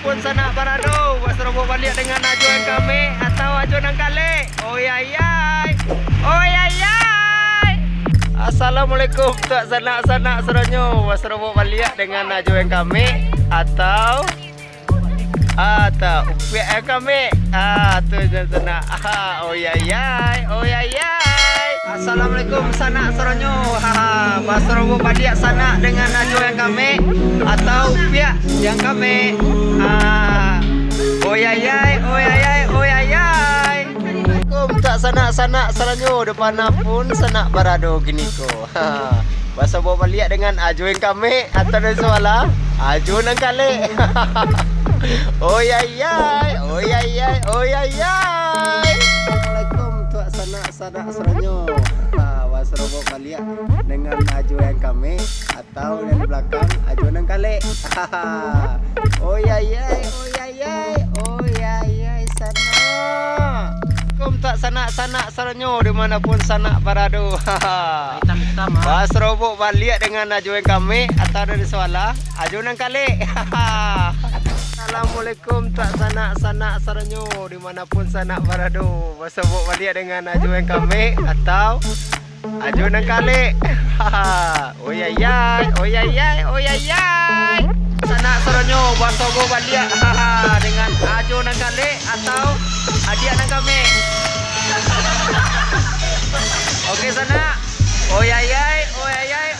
pun sana Barado. Serobot balik dengan ajuan kami atau ajuan kali. Oi ayai. Oi ayai. Assalamualaikum tak sanak-sanak seronyo. Serobot balik dengan ajuan kami atau upiak kami. Tu sana. Oi ayai. Oi ayai. Assalamualaikum sanak seronyo. Serobot balik sana dengan ajuan kami atau upiak yang kami. Oi ayai, oi ayai, oi ayai. Assalamualaikum tak sanak-sanak seronyo depan pun sanak Barado gini ko. Bahasa bawa balik dengan ajuan kami atau ada soalan ajuan kali. Oi ayai, oi ayai, oi ayai. Assalamualaikum tak sanak-sanak seronyo. Bahasa bawa balik dengan ajuan kami atau dari belakang ajuan kali. Oi ayai, oi ayai, oi ayai sana. Assalamualaikum tak sanak-sanak seronyo dimanapun sanak Barado. Bahas robok balik dengan ajuan kami atau dari soalan ajuan kali. Assalamualaikum tak sanak-sanak seronyo dimanapun sanak Barado. Bahas robok balik dengan ajuan kami atau ajuan kali. Oi ayai, oi ayai, oi ayai. Sanak seronyo bahas robok balik dengan ajuan kali atau hadiah kami. Okey sana. Oi ayai, oi ayai.